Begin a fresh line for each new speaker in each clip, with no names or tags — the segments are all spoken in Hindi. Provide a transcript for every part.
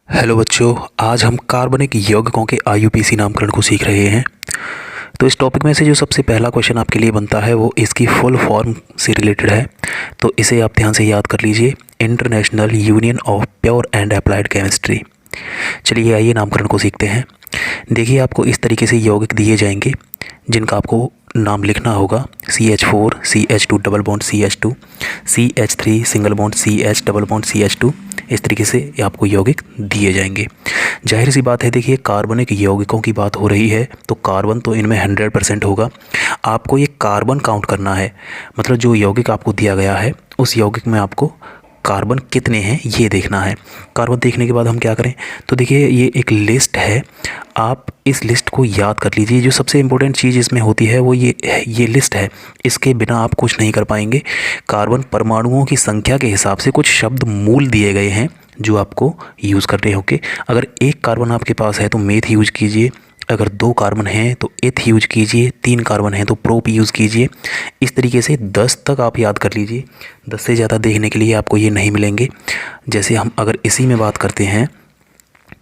हेलो बच्चों, आज हम कार्बनिक यौगिकों के आईयूपीएसी नामकरण को सीख रहे हैं। तो इस टॉपिक में से जो सबसे पहला क्वेश्चन आपके लिए बनता है वो इसकी फुल फॉर्म से रिलेटेड है। तो इसे आप ध्यान से याद कर लीजिए, international union of pure and applied chemistry. चलिए आइए नामकरण को सीखते हैं। देखिए, आपको इस तरीके से यौगिक दिए जाएंगे जिनका आपको नाम लिखना होगा। CH4 CH2 double bond CH2, CH3 single bond CH double bond CH2। इस तरीके से आपको यौगिक दिए जाएंगे। जाहिर सी बात है, देखिए कार्बनिक यौगिकों की बात हो रही है तो कार्बन तो इनमें 100% होगा। आपको ये कार्बन काउंट करना है, मतलब जो यौगिक आपको दिया गया है उस यौगिक में आपको कार्बन कितने हैं ये देखना है। कार्बन देखने के बाद हम क्या करें, तो देखिए ये एक लिस्ट है, आप इस लिस्ट को याद कर लीजिए। जो सबसे इम्पोर्टेंट चीज़ इसमें होती है वो ये लिस्ट है, इसके बिना आप कुछ नहीं कर पाएंगे। कार्बन परमाणुओं की संख्या के हिसाब से कुछ शब्द मूल दिए गए हैं जो आपको यूज़ करने होंगे। अगर एक कार्बन आपके पास है तो मेथ यूज कीजिए, अगर 2 कार्बन हैं तो एथ यूज कीजिए, 3 कार्बन हैं तो प्रोप यूज़ कीजिए। इस तरीके से 10 तक आप याद कर लीजिए। 10 से ज़्यादा देखने के लिए आपको ये नहीं मिलेंगे। जैसे हम अगर इसी में बात करते हैं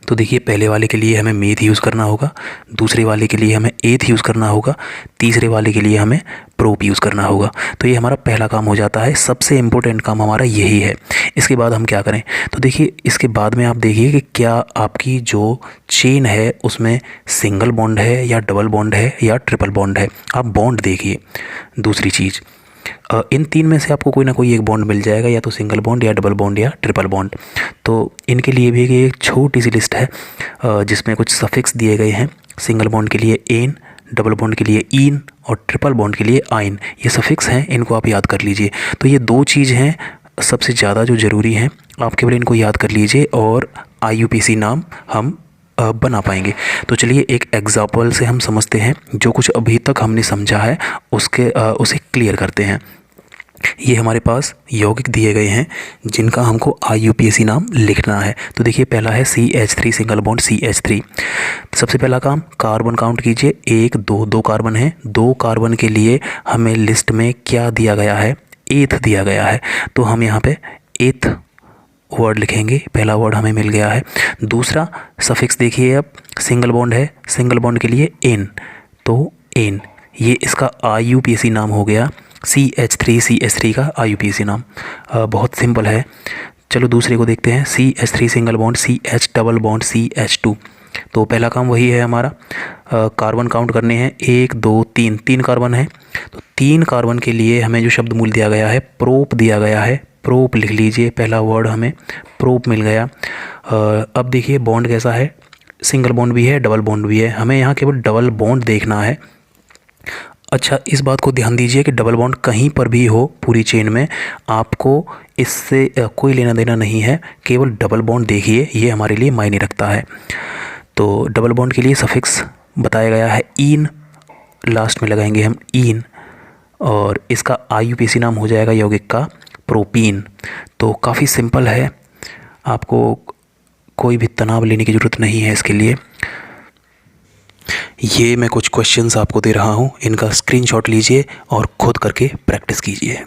तो देखिए, पहले वाले के लिए हमें मेथ यूज़ करना होगा, दूसरे वाले के लिए हमें एथ यूज़ करना होगा, तीसरे वाले के लिए हमें प्रोप यूज़ करना होगा। तो ये हमारा पहला काम हो जाता है, सबसे इम्पोर्टेंट काम हमारा यही है। इसके बाद हम क्या करें, तो देखिए इसके बाद में आप देखिए कि क्या आपकी जो चेन है उसमें सिंगल बॉन्ड है या डबल बॉन्ड है या ट्रिपल बॉन्ड है। आप बॉन्ड देखिए। दूसरी चीज़, इन 3 में से आपको कोई ना कोई एक बॉन्ड मिल जाएगा, या तो सिंगल बॉन्ड या डबल बॉन्ड या ट्रिपल बॉन्ड। तो इनके लिए भी एक छोटी सी लिस्ट है जिसमें कुछ सफिक्स दिए गए हैं। सिंगल बॉन्ड के लिए एन, डबल बॉन्ड के लिए इन और ट्रिपल बॉन्ड के लिए आइन। ये सफिक्स हैं, इनको आप याद कर लीजिए। तो ये 2 चीज़ हैं सबसे ज़्यादा जो ज़रूरी हैं, आप केवल इनको याद कर लीजिए और आईयूपीएसी नाम हम बना पाएंगे। तो चलिए एक एग्जाम्पल से हम समझते हैं, जो कुछ अभी तक हमने समझा है उसे क्लियर करते हैं। ये हमारे पास यौगिक दिए गए हैं जिनका हमको आईयूपीएसी नाम लिखना है। तो देखिए, पहला है CH3 सिंगल बॉन्ड CH3। सबसे पहला काम, कार्बन काउंट कीजिए। 1 2 2 कार्बन है। 2 कार्बन के लिए हमें लिस्ट में क्या दिया गया है, एथ दिया गया है। तो हम यहाँ पे एथ वर्ड लिखेंगे, पहला वर्ड हमें मिल गया है। दूसरा सफिक्स देखिए, अब सिंगल बॉन्ड है, सिंगल बॉन्ड के लिए एन, तो एन, ये इसका आईयूपीएसी नाम हो गया। CH3 CH3 का आईयूपीएसी नाम बहुत सिंपल है। चलो दूसरे को देखते हैं, CH3 single bond CH double bond CH2। तो पहला काम वही है हमारा, कार्बन काउंट करने हैं। 1 2 3, 3 कार्बन है। तो 3 कार्बन के लिए हमें जो शब्द मूल दिया गया है, प्रोप दिया गया है। प्रोप लिख लीजिए, पहला वर्ड हमें प्रोप मिल गया। अब देखिए बॉन्ड कैसा है, सिंगल बॉन्ड भी है, डबल बॉन्ड भी है। हमें यहाँ केवल डबल बॉन्ड देखना है। अच्छा, इस बात को ध्यान दीजिए कि डबल बॉन्ड कहीं पर भी हो पूरी चेन में, आपको इससे कोई लेना देना नहीं है। केवल डबल बॉन्ड देखिए, ये हमारे लिए मायने रखता है। तो डबल बॉन्ड के लिए सफिक्स बताया गया है इन, लास्ट में लगाएंगे हम इन, और इसका आईयूपीएसी नाम हो जाएगा यौगिक का प्रोपीन। तो काफ़ी सिंपल है, आपको कोई भी तनाव लेने की ज़रूरत नहीं है इसके लिए। ये मैं कुछ क्वेश्चंस आपको दे रहा हूँ, इनका स्क्रीनशॉट लीजिए और खुद करके प्रैक्टिस कीजिए।